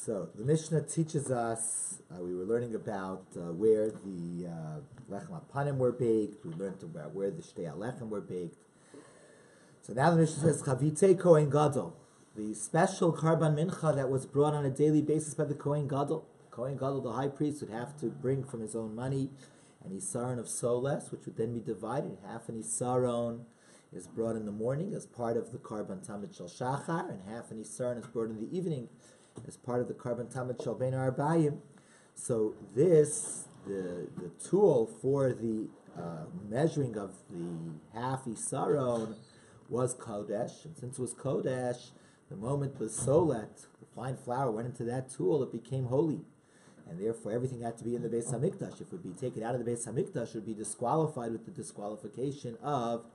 So the Mishnah teaches us, we were learning about where the lechem apanim were baked. We learned about where the shtei alechem were baked. So now the Mishnah says, Chavitei Kohen Gadol, the special karban mincha that was brought on a daily basis by the Kohen Gadol. Kohen Gadol, the high priest, would have to bring from his own money an isaron of soles, which would then be divided. Half an isaron is brought in the morning as part of the karban tamid shel shachar, and half an isaron is brought in the evening as part of the karban tamid shel bein ha'arbayim. So this, the tool for the measuring of the half isaron was kodesh, and since it was kodesh, the moment the solet, the fine flour, went into that tool, it became holy, and therefore everything had to be in the Beis Hamikdash. If it would be taken out of the Beis Hamikdash, it would be disqualified with the disqualification of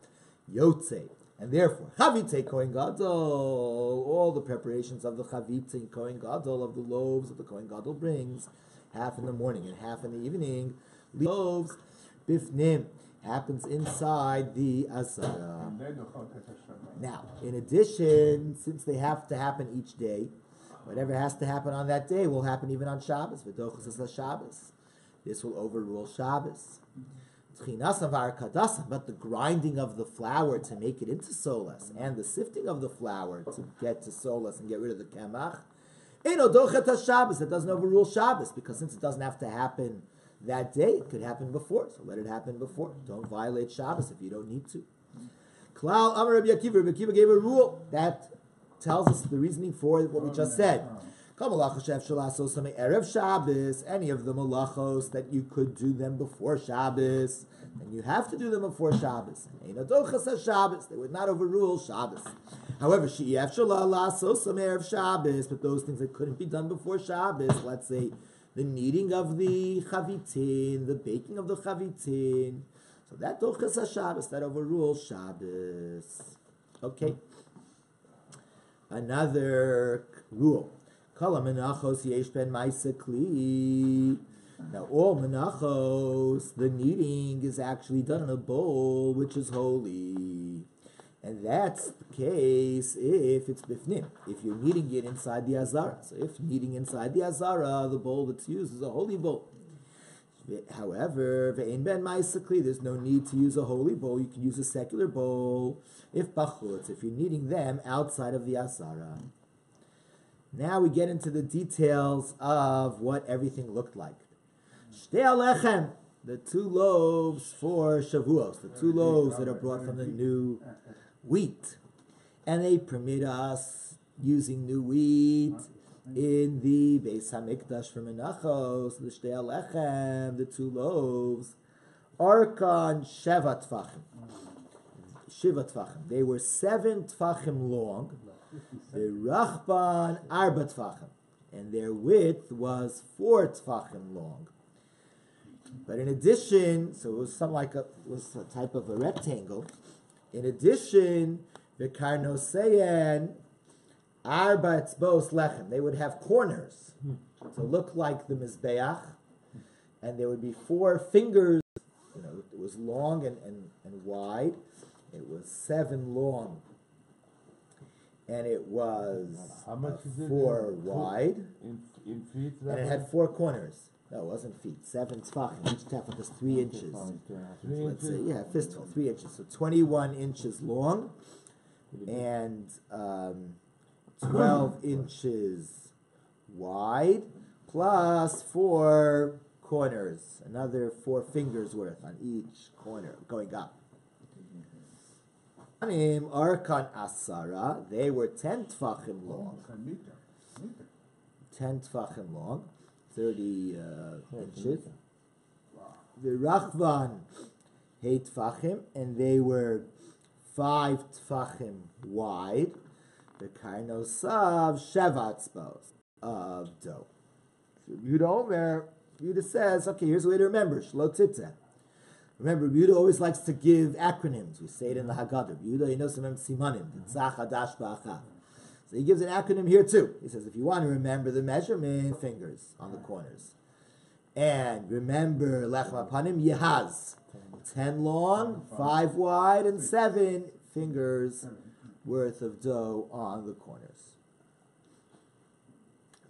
Yotzei. And therefore, Chavitei Kohen Gadol, all the preparations of the Chavitei Kohen Gadol, of the loaves that the Kohen Gadol brings, half in the morning and half in the evening, loaves, bifnim, happens inside the Azara. Now, in addition, since they have to happen each day, whatever has to happen on that day will happen even on Shabbos. V'dochos es Shabbos. This will overrule Shabbos. But the grinding of the flour to make it into solas and the sifting of the flour to get to solas and get rid of the kemach, that doesn't overrule Shabbos, because since it doesn't have to happen that day, it could happen before. So let it happen before. Don't violate Shabbos if you don't need to. Klal Amar Rabbi Akiva gave a rule that tells us the reasoning for what we just said. Any of the malachos that you could do them before Shabbos, and you have to do them before Shabbos. They would not overrule Shabbos. However, but those things that couldn't be done before Shabbos, let's say the kneading of the chavitin, the baking of the chavitin, so that dochas Shabbos, that overrules Shabbos. Okay. Another rule. Kala menachos yesh ben ma'aseh kli. Now all menachos, the kneading is actually done in a bowl which is holy. And that's the case if it's bifnim, if you're kneading it inside the azara. So if kneading inside the azara, the bowl that's used is a holy bowl. However, ve'ein ben ma'aseh kli, there's no need to use a holy bowl. You can use a secular bowl. If bachutz, if you're kneading them outside of the azara. Now we get into the details of what everything looked like. Shtei alechem, the two loaves for Shavuos, the two loaves that are brought from the new wheat. And they permit us using new wheat in the Beis Hamikdash for Menachos, the Shtei alechem, the two loaves, Arkan Sheva Tfachim. Shiva Tfachim. They were 7 Tfachim long. The Rachban Arba Tfachim, and their width was 4 Tfachim long. But in addition, so it was was a type of a rectangle. In addition, the Karnoseyan Arba Tzbos Lechem, they would have corners to look like the Mizbeach, and there would be 4 fingers. It was long and wide. It was 7 long. And it was 4 wide, in feet, and it had 4 corners. No, it wasn't feet. 7 tefachim. Each tefach is 3 inches. Let's say, fistful, 3 inches. So 21 inches long, and 12 inches wide, plus 4 corners. Another 4 fingers worth on each corner, going up. Arkan Asara, they were 10 tfachim long. 10 tfachim long, 30 inches. The Rachvan, 8 tfachim, and they were 5 tfachim wide. The Karnosav, Sheva tzbos of dough. So Yehuda says, okay, here's a way to remember, Shlo Tzitzeh. Remember, Yehuda always likes to give acronyms. We say it in the Haggadah. Yehuda, simanim, tzach hadash ba'achav. So he gives an acronym here too. He says, if you want to remember the measurement, fingers on the corners. And remember, lechem apanim, yehaz. 10 long, 5 wide, and 7 fingers worth of dough on the corners.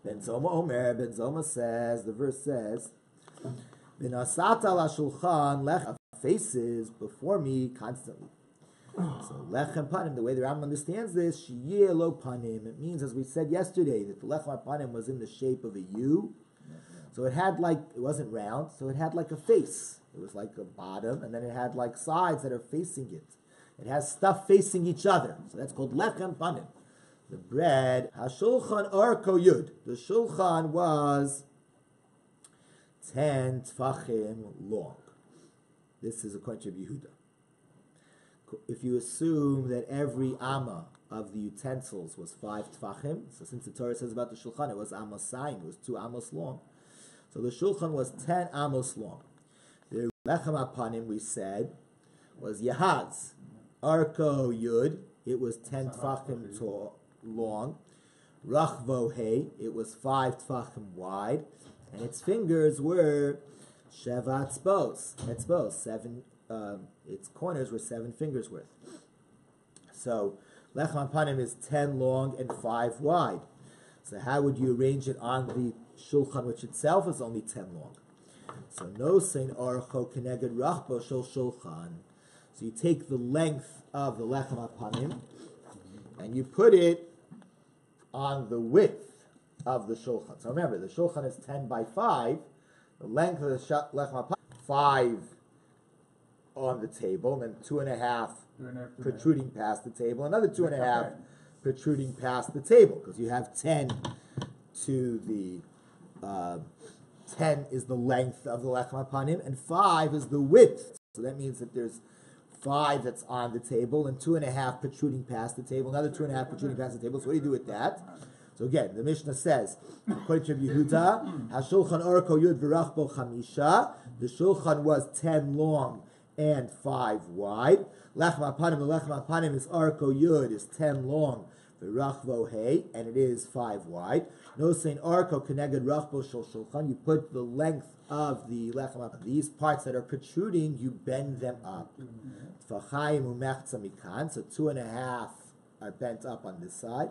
Ben Zoma Omer, Ben Zoma says, the verse says, V'nasata la shulchan lechem, faces before me constantly. So lechem panim, the way the Rambam understands this, shiyeh lo panim, it means, as we said yesterday, that the lechem panim was in the shape of a U. So it had like, it wasn't round, so it had like a face. It was like a bottom, and then it had like sides that are facing it. It has stuff facing each other. So that's called lechem panim. The bread, hashulchan arko yud. The shulchan was 10 tfachim long. This is according to Yehuda. If you assume that every amma of the utensils was 5 tfachim, so since the Torah says about the shulchan, it was amos it was 2 amos long. So the shulchan was 10 amos long. The lechem apanim, we said, was yahaz. Arko yud, it was 10 tfachim tall, long. Rachvo he, it was 5 tfachim wide. And its fingers were sheva etzbos, 7, its corners were 7 fingers worth. So, lechem apanim is 10 long and 5 wide. So how would you arrange it on the shulchan, which itself is only 10 long? So, no sein archo keneged rachbo shel shulchan. So you take the length of the lechem apanim and you put it on the width of the shulchan. So remember, the shulchan is 10 by 5. The length of the lechem apanim, 5 on the table, and then 2.5 protruding past the table, another 2.5 protruding past the table, because you have 10 to the 10 is the length of the lechem apanim, and 5 is the width. So that means that there's 5 that's on the table, and 2.5 protruding past the table, another 2.5 protruding past the table. So what do you do with that? So again, the Mishnah says, according to Yehuda, HaShulchan Orko Yud V'Rachbo Chamisha, the Shulchan was 10 long and 5 wide. Lechem Apanim, the Lechem Apanim is Orko Yud, is 10 long, V'Rachbo He, and it is 5 wide. No saying Orko Keneged Rachbo Shul Shulchan, you put the length of the Lechem Apanim, these parts that are protruding, you bend them up. Tfachayim Umechza Mikan, so 2.5 are bent up on this side.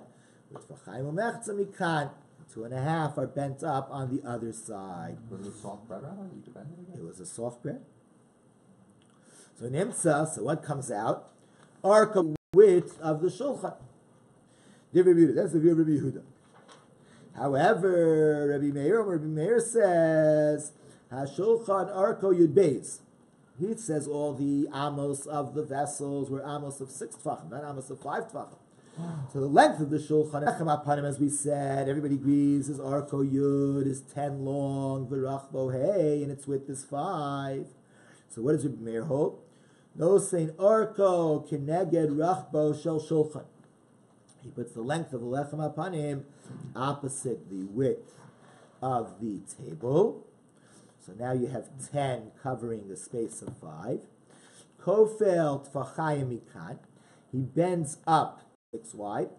With 2.5 are bent up on the other side. Was it a soft bread, Rabbi? You could bend it again? It was a soft bread. So Nimtza, so what comes out? Arka width of the shulchan. That's the view of Rabbi Yehuda. However, Rabbi Meir says, HaShulchan Arko Yud Beis. He says all the amos of the vessels were amos of 6 tfachim, not amos of 5 tfachim. So the length of the shulchan, as we said, everybody agrees, is arko yud, is 10 long, v'rachbo hey, and its width is 5. So what does Rabbi Meir hold? No saying arko keneged rachbo shel shulchan. He puts the length of the lechem apanim opposite the width of the table. So now you have 10 covering the space of 5. Kofel tfachayim mikan. He bends up 6 wide.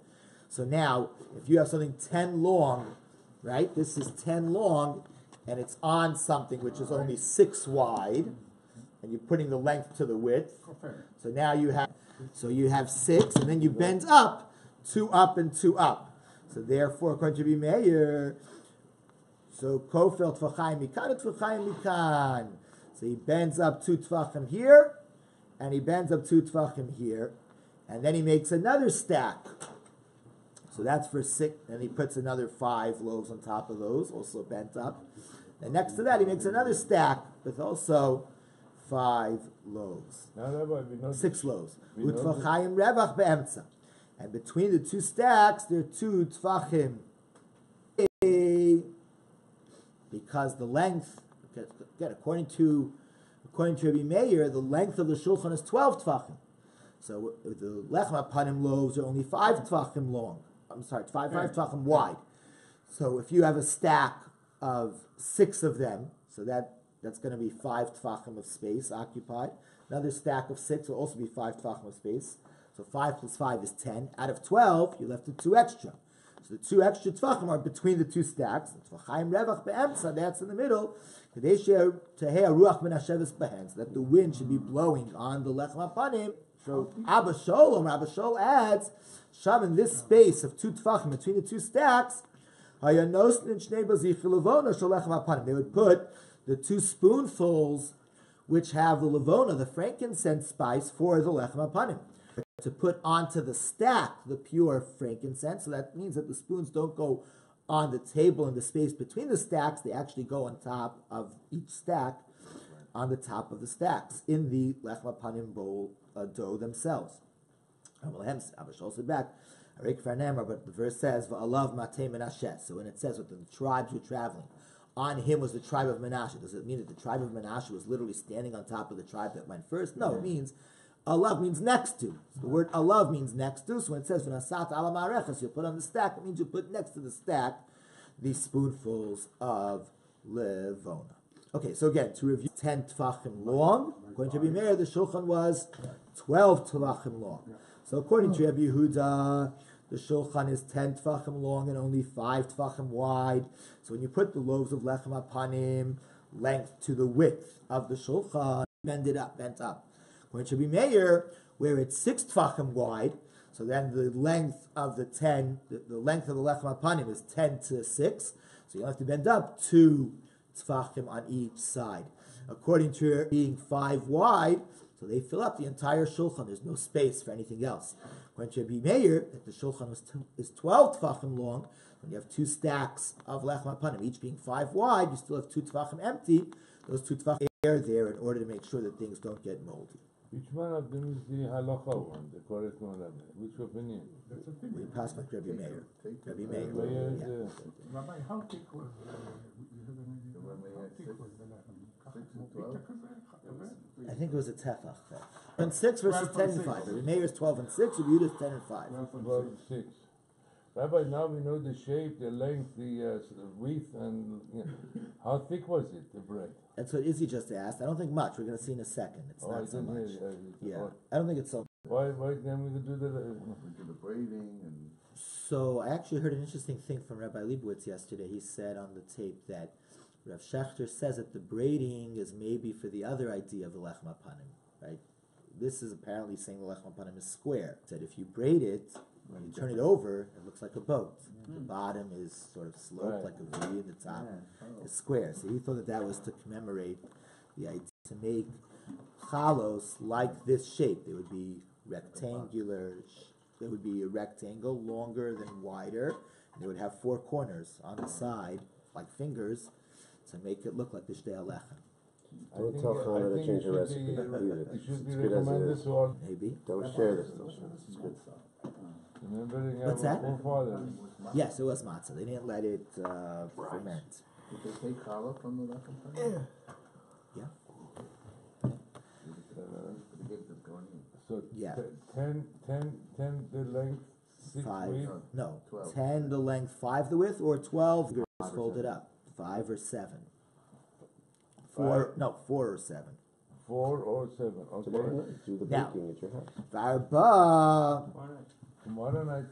So now, if you have something 10 long, right? This is 10 long, and it's on something which is only 6 wide, and you're putting the length to the width. So now you have 6, and then you bend up, 2 up and 2 up. So therefore, according to Rabbi Meir, so kofel tfachayim mikan, tfachayim mikan. So he bends up 2 tfachim here, and he bends up 2 tfachim here. And then he makes another stack. So that's for 6. And he puts another 5 loaves on top of those, also bent up. And next to that, he makes another stack with also 5 loaves. 6 loaves. Utfachayim revach be'emtza. And between the 2 stacks, there are 2 tfachim. Because the length, again, according to Rabbi Meir, the length of the shulchan is 12 tfachim. So the lechem apanim loaves are only 5 tfachim long. I'm sorry, 5 tfachim wide. So if you have a stack of 6 of them, so that's going to be 5 tfachim of space occupied. Another stack of 6 will also be 5 tfachim of space. So 5 plus 5 is 10. Out of 12, you're left with 2 extra. So the 2 extra tfachim are between the 2 stacks. Tfachayim revach be'emtza, that's in the middle. So that the wind should be blowing on the lechem apanim. So Abba Shol adds, Sham, in this space of 2 tfachim between the 2 stacks, They would put the 2 spoonfuls which have the levona, the frankincense spice, for the lechem hapanim, to put onto the stack the pure frankincense. So that means that the spoons don't go on the table in the space between the stacks. They actually go on top of each stack, on the top of the stacks, in the lechem hapanim bowl dough themselves. Back. But the verse says, "Va'alav matei Menashe." So when it says that the tribes were traveling, on him was the tribe of Menashe. Does it mean that the tribe of Menashe was literally standing on top of the tribe that went first? No, it means alav means next to. So the word alav means next to. So when it says v'nasat ala ma'arechas, you'll put on the stack. It means you put next to the stack these spoonfuls of levona. Okay, so again, to review, 10 tvachim long. According to Rabbi Meir, the shulchan was 12 tvachim long. So according to Rabbi Yehuda, the shulchan is 10 tvachim long and only 5 tvachim wide. So when you put the loaves of lechem hapanim length to the width of the shulchan, bent up. According to Rabbi Meir, where it's 6 tvachim wide, so then the length of the length of the lechem hapanim is 10 to 6. So you have to bend up 2 tvachim on each side. According to being 5 wide, so they fill up the entire shulchan. There's no space for anything else. According to Rabbi Meir, that the shulchan is 12 tvachim long. When you have 2 stacks of lechem hapanim, each being 5 wide, you still have 2 tvachim empty. Those 2 tvachim are there in order to make sure that things don't get moldy. Which one of them is the halacha one, the correct one? Which opinion? We pass by Rabbi Meir. Rabbi Meir. Yeah. Rabbi, how thick was you have an idea? How thick was the lechem? I think it was a tefach. And 6 versus 10 and 5. Rabbi Meir is 12 and 6. Rabbi Yehuda is 10 and 5. 12 and 6. Rabbi, now we know the shape, the length, the width, and how thick was it, the bread? That's what Izzy just asked. I don't think much. We're going to see in a second. It's not so much. I don't think it's so. Why then we could do that? We do the braiding and. So I actually heard an interesting thing from Rabbi Leibowitz yesterday. He said on the tape that Rav Shechter says that the braiding is maybe for the other idea of the lechem hapanim, right? This is apparently saying the lechem hapanim is square. That if you braid it, when you turn it over, it looks like a boat. The bottom is sort of sloped like a V, and the top is square. So he thought that was to commemorate the idea to make chalos like this shape. They would be rectangular. There would be a rectangle longer than wider. And they would have 4 corners on the side, like fingers, to make it look like the shtei alechem. Don't tell Chana to change the recipe. It should be recommended to all. Maybe. Don't share this. This is good. Remembering What's our that? forefathers. Yes, it was matzah. They didn't let it ferment. Did they take challah from the lechem hapanim? Yeah. The gift of going in. So Yeah. 10 the length, 6 5. width. No. 12. 10 the length, 5 the width, or 12 folded up. 5 or 7. 4. No, 4 or 7. 4 or 7. Okay. Tomorrow night, do the Now. baking at your house. Varba. Tomorrow night,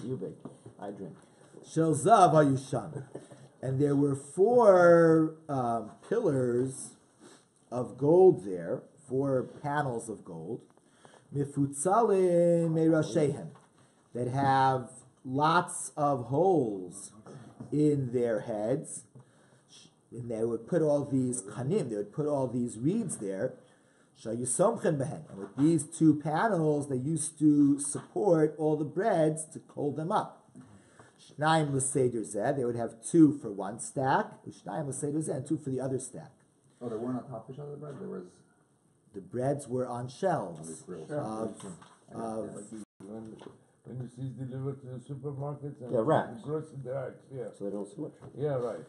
You bake. I drink. Shel zav hayushan. And there were 4 pillars of gold there, 4 panels of gold, mifutzalim meirashehem, that have lots of holes in their heads. And they would put all these kanim, they would put all these reeds there. Shayusomchen behen. And with these 2 panels, they used to support all the breads to hold them up. Shnayim l'seder zeh, they would have 2 for one stack, Shnayim l'seder zeh, and 2 for the other stack. Oh, they weren't on top of each other, the bread? There was. The breads were on shelves Grills. when you see it delivered to the supermarkets and racks. the grocery racks, yeah. So they don't smush. Yeah, right.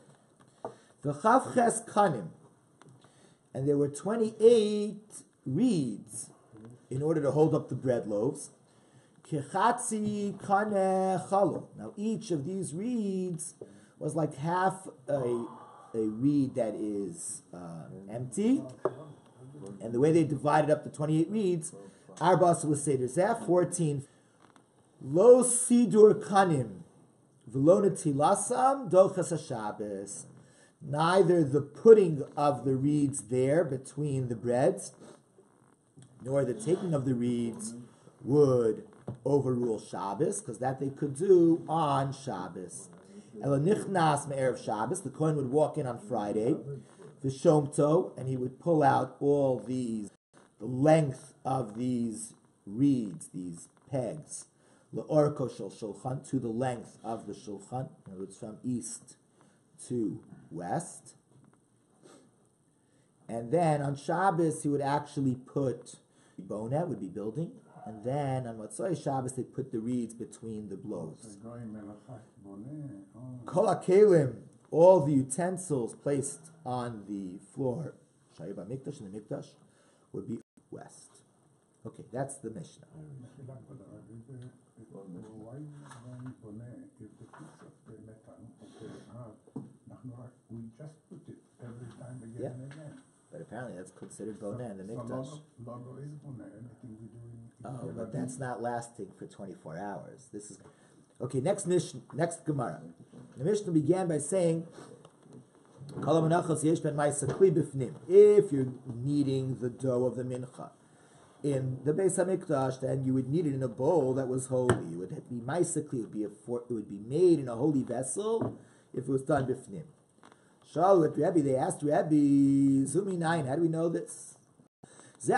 V'chavches kanim, and there were 28 reeds in order to hold up the bread loaves. Kechatzi kane chalo. Now each of these reeds was like half a reed that is empty, and the way they divided up the 28 reeds, arbas l'seder zeh, 14. Lo sidur kanim, v'lo netilasam dochas haShabbos. Neither the putting of the reeds there between the breads, nor the taking of the reeds would overrule Shabbos, because that they could do on Shabbos. Ela nichnas me'erev Shabbos, the Kohen would walk in on Friday, v'shomto, and he would pull out all these, the length of these reeds, these pegs, le'orko shel shulchan, to the length of the shulchan, in other words, from east to west. And then on Shabbos, he would actually put bonet, would be building, and then on Motzei Shabbos, they put the reeds between the blows. Kol hakelim, all the utensils placed on the floor, Shayba Mikdash and the Mikdash, would be west. Okay, that's the Mishnah. We just put it every time again and again. But apparently that's considered boneh in the Mikdash. Logo is boneh, anything we do in Oh, but that's not lasting for 24 hours. This is okay. Next Mishnah, next Gemara. The Mishnah began by saying, if you're kneading the dough of the mincha in the Beis Hamikdash, then you would knead it in a bowl that was holy. It would be ma'isakli. It would be made in a holy vessel if it was done bifnim. Shalu at Rebbe, they asked Rebbe, Zumi 9, how do we know this? This is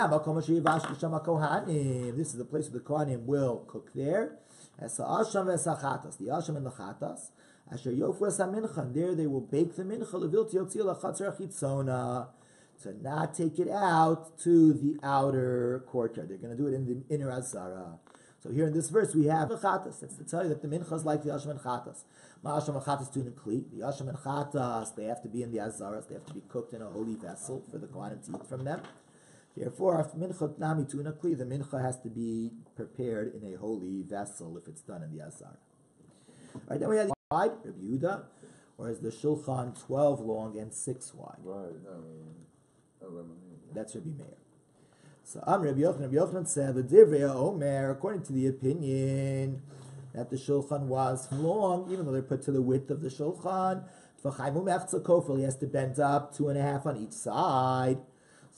the place where the Kohanim will cook there. As the Asham and the Chatas. Asher Yofu es HaMincha, and there they will bake the Mincha, Levil Tiyotzi Lachatzer Chitzona, to not take it out to the outer courtyard. They're going to do it in the inner Azara. So here in this verse we have the Chatas. That's to tell you that the Mincha is like the Asham and Chatas. Ma'asham and Chatas tune and Kli. The Asham and Chatas, they have to be in the Azaras. They have to be cooked in a holy vessel for the Kohanim to eat from them. Therefore, after Mincha Nami tune and Kli, the Mincha has to be prepared in a holy vessel if it's done in the Azara. Right, then we have the wide, Rabbi Yehuda, or is the Shulchan 12 long and 6 wide? Right. That's Rabbi Meir. So Rabbi Yochanan said, the Divrei Omer, according to the opinion that the Shulchan was long, even though they're put to the width of the Shulchan, he has to bend up 2.5 on each side.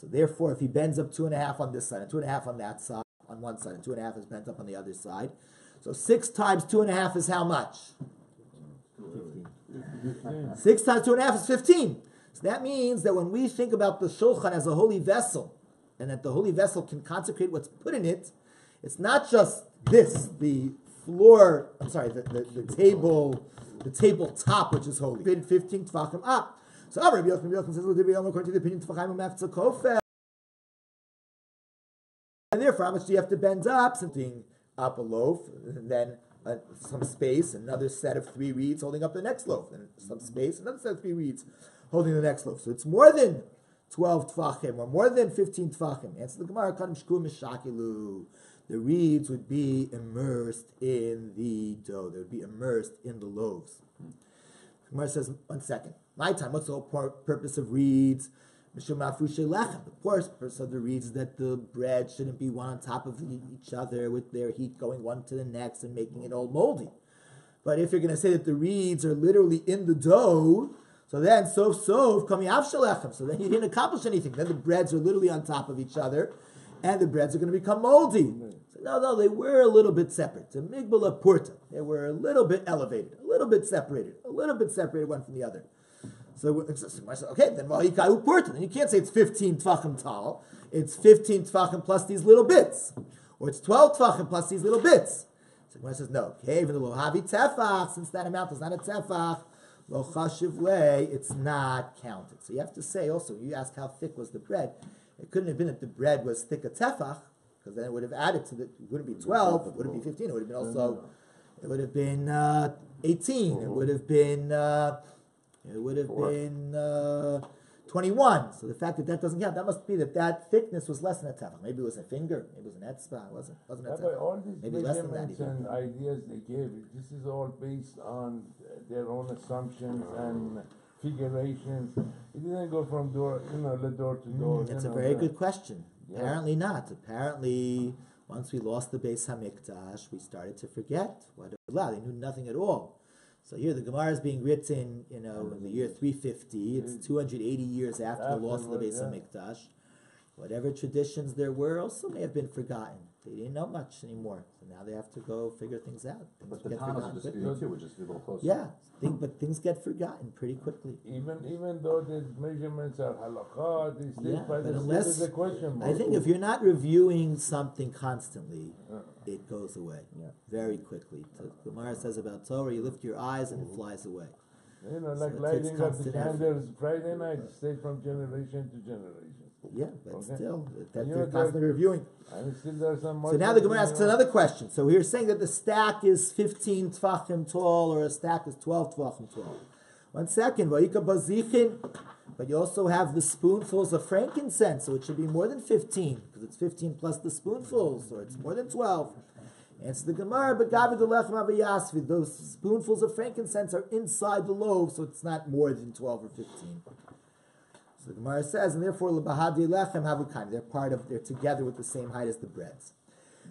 So therefore, if he bends up 2.5 on this side and 2.5 on that side, on one side, and 2.5 is bent up on the other side. So 6 times 2.5 is how much? 15. 6 times 2.5 is 15. So that means that when we think about the Shulchan as a holy vessel, and that the holy vessel can consecrate what's put in it, it's not just this, the floor, the table top, which is holy. Created 15 tefachim up. So Rabbi Yochanan says, according to the opinion, tefachim umefza kofel. And therefore, how much do you have to bend up? Something up a loaf, and then some space, another set of 3 reeds holding up the next loaf, and some space, another set of 3 reeds holding the next loaf. So it's more than 12 tfachim, or more than 15 tfachim. Answer the Gemara, the reeds would be immersed in the dough. They would be immersed in the loaves. The Gemara says, 1 second. My time, what's the whole purpose of reeds? The purpose of the reeds is that the bread shouldn't be one on top of each other with their heat going one to the next and making it all moldy. But if you're going to say that the reeds are literally in the dough, so then coming afshalechem, so then you didn't accomplish anything. Then the breads are literally on top of each other, and the breads are going to become moldy. So no, they were a little bit separate. It's a migbala purta. They were a little bit elevated, a little bit separated one from the other. So okay, then then you can't say it's 15 tfachim tall. It's 15 tfachim plus these little bits, or it's 12 tfachim plus these little bits. So Gemara says no. Okay, even the lo havi tefach, since that amount is not a tefach, lo chashiv lei, it's not counted. So you have to say also. You ask how thick was the bread. It couldn't have been that the bread was thick a tefach, because then it would have added to the. It wouldn't be 12. It wouldn't be 15. It would have been also. It would have been 18. It would have been. 21. So the fact that doesn't count, that must be that thickness was less than a tefach. Maybe it was a finger. Maybe it was an etzbah. It wasn't a tefach. All these maybe less than that measurements and ideas they give, this is all based on their own assumptions and figurations. It didn't go from door to door. It's a very good question. Yeah. Apparently not. Apparently, once we lost the Beis Hamikdash, we started to forget what it was allowed. They knew nothing at all. So here the Gemara is being written, in the year 350. It's 280 years after the loss of the Beis Hamikdash. Whatever traditions there were also may have been forgotten. They didn't know much anymore, so now they have to go figure things out. Things But the get Thomas forgotten are quickly. disputing too, which is a little closer. Yeah, but things get forgotten pretty quickly. Even though the measurements are halakha, these things, Yeah, but but it's unless- still is a question mark. I think if you're not reviewing something constantly, it goes away very quickly. So Gemara says about Torah, you lift your eyes and it flies away. You know, So like it takes lighting up the constant effort. candles Friday night, it stays from generation to generation. Yeah, but Okay. still, that You they're know, constantly reviewing. And still there's some So now the Gemara asks another question. So we're saying that the stack is 15 tvachim tall, or a stack is 12 tvachim tall. 1 second, vayika bazichin, but you also have the spoonfuls of frankincense, so it should be more than 15, because it's 15 plus the spoonfuls, or it's more than 12. Answer the Gemara, but Gavid lechem avayasvi, those spoonfuls of frankincense are inside the loaf, so it's not more than 12 or 15. So the Gemara says, and therefore lebahadi lechem havukaim, they're together with the same height as the breads.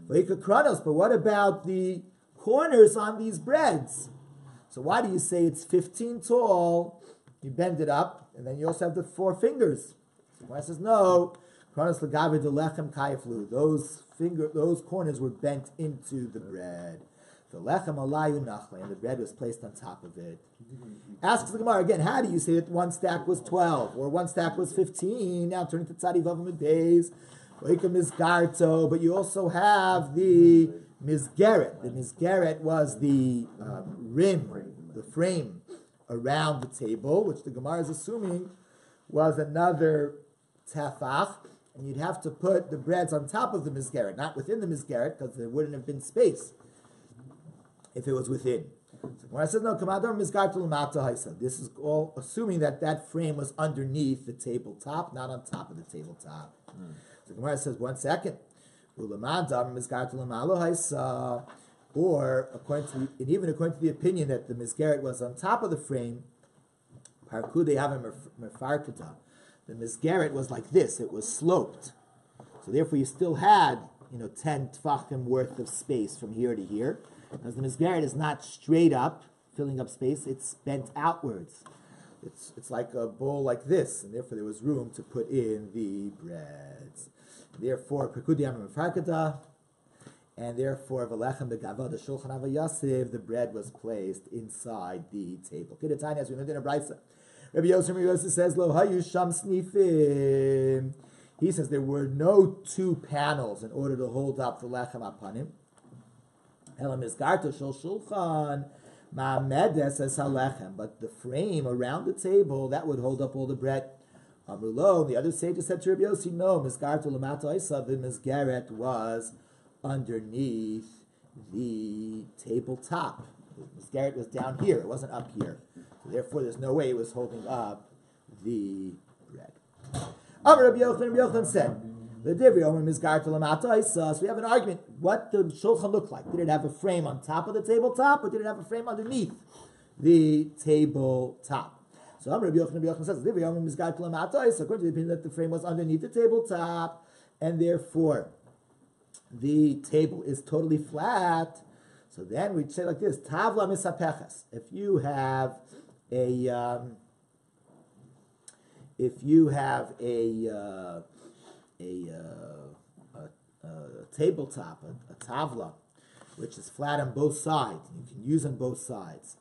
Vayika kronos, but what about the corners on these breads? So why do you say it's 15 tall? You bend it up, and then you also have the 4 fingers. So the Gemara says, no. Kronos legavid lechem kaiflu. Those corners were bent into the bread. The lechem alayu nachle, and the bread was placed on top of it. Asks the Gemara again, how do you say that one stack was 12 or one stack was 15? Now turning to tzadi vavim and beis, mizgarto, but you also have the mizgeret. The mizgeret was the rim, the frame around the table, which the Gemara is assuming was another tefach. And you'd have to put the breads on top of the mizgeret, not within the mizgeret, because there wouldn't have been space if it was within. So when I said no, kamadar mizgar to lamata haisa. This is all assuming that that frame was underneath the tabletop, not on top of the tabletop. So Gemara says 1 second. Ulamada mizgar to lamalo haisa. Or even according to the opinion that the mizgeret was on top of the frame, parku they have a mefarkata. The mizgeret was like this; it was sloped. So therefore, you still had 10 tvachim worth of space from here to here, because the mizgeret is not straight up, filling up space; it's bent outwards. It's like a bowl like this, and therefore there was room to put in the breads. Therefore, parku they have a mefarkata. And therefore, v'lechem begava, the shulchan avayasiv, the bread was placed inside the table. Kidatani, as we learned in a brayso. Rabbi Yosef says, Lo hayu sham snifim. He says there were no 2 panels in order to hold up the lechem apanim. Elam izgarto shel shulchan ma'amedes es halechem. But the frame around the table, that would hold up all the bread. Amrulo, the other sages said to Rabbi Yosef, no, mizgarto lamata isa, the mizgeret was underneath the tabletop. The mizgeret was down here, it wasn't up here. So therefore, there's no way it was holding up the bread. Rabbi Yochanan said, so we have an argument. What the shulchan looked like? Did it have a frame on top of the tabletop, or did it have a frame underneath the tabletop? So Rabbi Yochanan says, according to the opinion that the frame was underneath the tabletop, and therefore the table is totally flat. So then we'd say like this: Tavla misapeches. If you have a tabletop, a tavla, which is flat on both sides, you can use on both sides.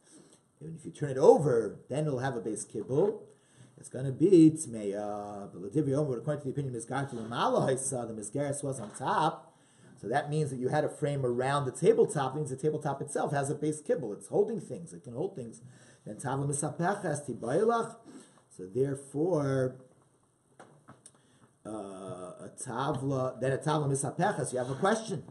And if you turn it over, then it'll have a base kibble. It's going to be tmeya. But according to the opinion of Mizgar, the Mizgaris was on top. So that means that you had a frame around the tabletop. It means the tabletop itself has a base kibble. It's holding things. It can hold things. Then tavla misapechas tibaylach. So therefore, a tavla misapechas. You have a question: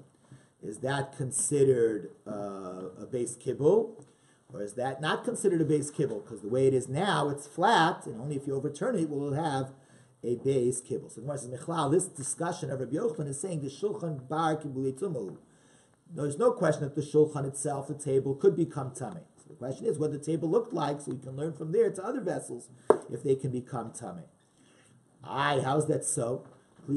is that considered a base kibble, or is that not considered a base kibble? Because the way it is now, it's flat, and only if you overturn it will it have a base kibble. So the Gemara says, Michlal, this discussion of Rabbi Yochanan is saying the shulchan bar kibuli tumu. There's no question that the shulchan itself, the table, could become tamei. So the question is what the table looked like, so we can learn from there to other vessels if they can become tamei. How's that so? The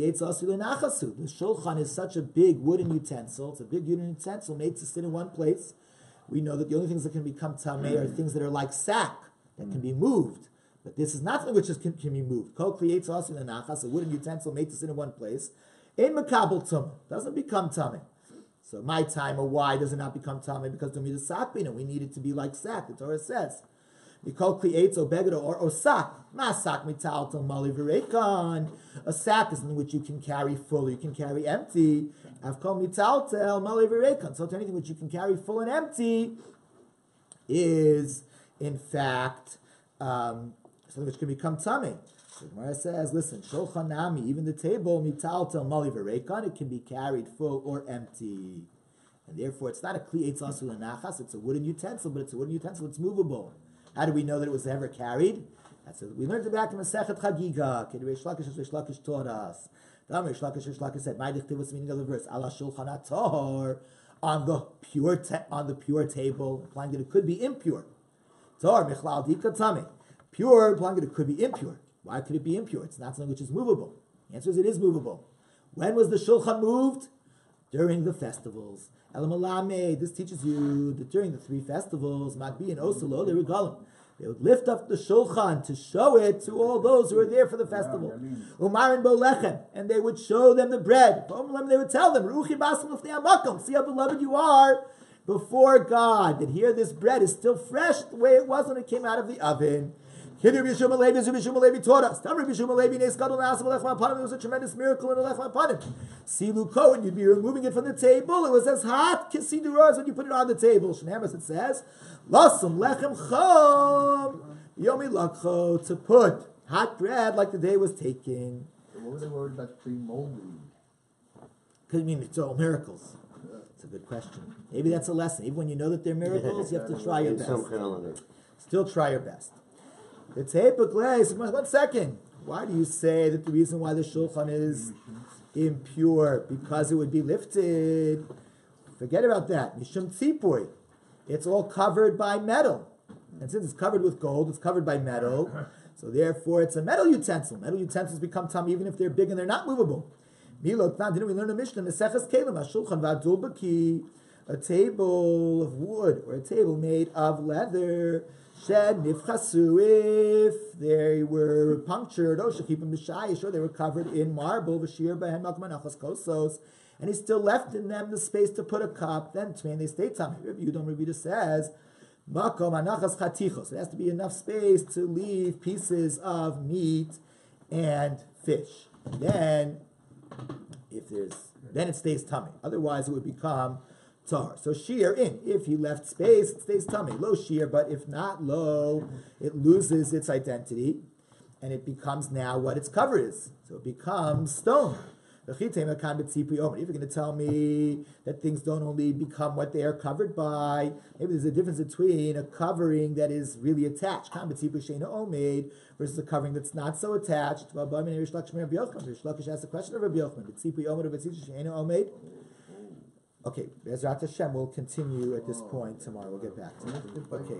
shulchan is such a big wooden utensil. It's a big wooden utensil made to sit in one place. We know that the only things that can become tamei are things that are like sack, that can be moved. But this is not something which can be moved. Kol creates also in a wooden utensil made to sit in one place. Ein makabel tumah, doesn't become tummy. So my time, or why does it not become tummy? Because to me the sakbina, we need it to be like sack. The Torah says, "Mikol kli eitz o beged or sak, ma sak mitaltel mali v'reikan." A sack is in which you can carry full, or you can carry empty. Avkol mitaltel mali v'reikan. So to anything which you can carry full and empty is, in fact, something which can become tummy. So Gemara says, listen, Shulchan Nami, even the table, mitaltel mali v'reikan, it can be carried full or empty. And therefore, it's not a kli eitz asul nachas, it's a wooden utensil, but it's a wooden utensil, it's movable. How do we know that it was ever carried? That's it. We learned it back in Masechet Chagiga. Reish Lakish taught us. Reish Lakish said, "My dichtiv," what's the meaning of the verse? Ala shulchan ator, on the pure table, implying that it could be impure. Tor michlal dika tami, pure, implying that it could be impure. Why could it be impure? It's not something which is movable. The answer is it is movable. When was the shulchan moved? During the festivals. Elamalame, this teaches you that during the 3 festivals, Magbi and Osalo, they were galim. They would lift up the shulchan to show it to all those who were there for the festival. Umarin bo lechem, and they would show them the bread. They would tell them, Ruchi basam l'fnei hamakom, see how beloved you are before God. That here this bread is still fresh the way it was when it came out of the oven. There was a tremendous miracle in the lechem panim. Siluko, and you'd be removing it from the table. It was as hot kisiduros when you put it on the table. Shnehamas, it says, lasum lechem chom yomi lakcho, to put hot bread like the day was taken. So what were they worried about being moldy? Because I mean, it's all miracles. It's a good question. Maybe that's a lesson. Even when you know that they're miracles, you have to try your best. Some calendar. Still try your best. It's hypocrite. 1 second. Why do you say that the reason why the shulchan is impure? Because it would be lifted. Forget about that. Mishum tzipui. It's all covered by metal. And since it's covered with gold, it's covered by metal. So therefore, it's a metal utensil. Metal utensils become tummy even if they're big and they're not movable. Milot, didn't we learn a Mishnah? Meseches kelim, shulchan v'adul b'ki, a table of wood or a table made of leather. Shed nifchasu, if they were punctured, or they were covered in marble, kosos, and he still left in them the space to put a cup, then they stay tummy. Rabbi says, makom anachas chatichos. There has to be enough space to leave pieces of meat and fish. Then, then it stays tummy. Otherwise, it would become tar. So shear in. If he left space, it stays tummy. Low shear, but if not low, it loses its identity, and it becomes now what its cover is. So it becomes stone. If you're going to tell me that things don't only become what they are covered by, maybe there's a difference between a covering that is really attached, versus a covering that's not so attached. Rish Lakish asked the question of Rabbi Yochanan. Okay, Bezrat Hashem, we'll continue at this point tomorrow. We'll get back to it. Okay.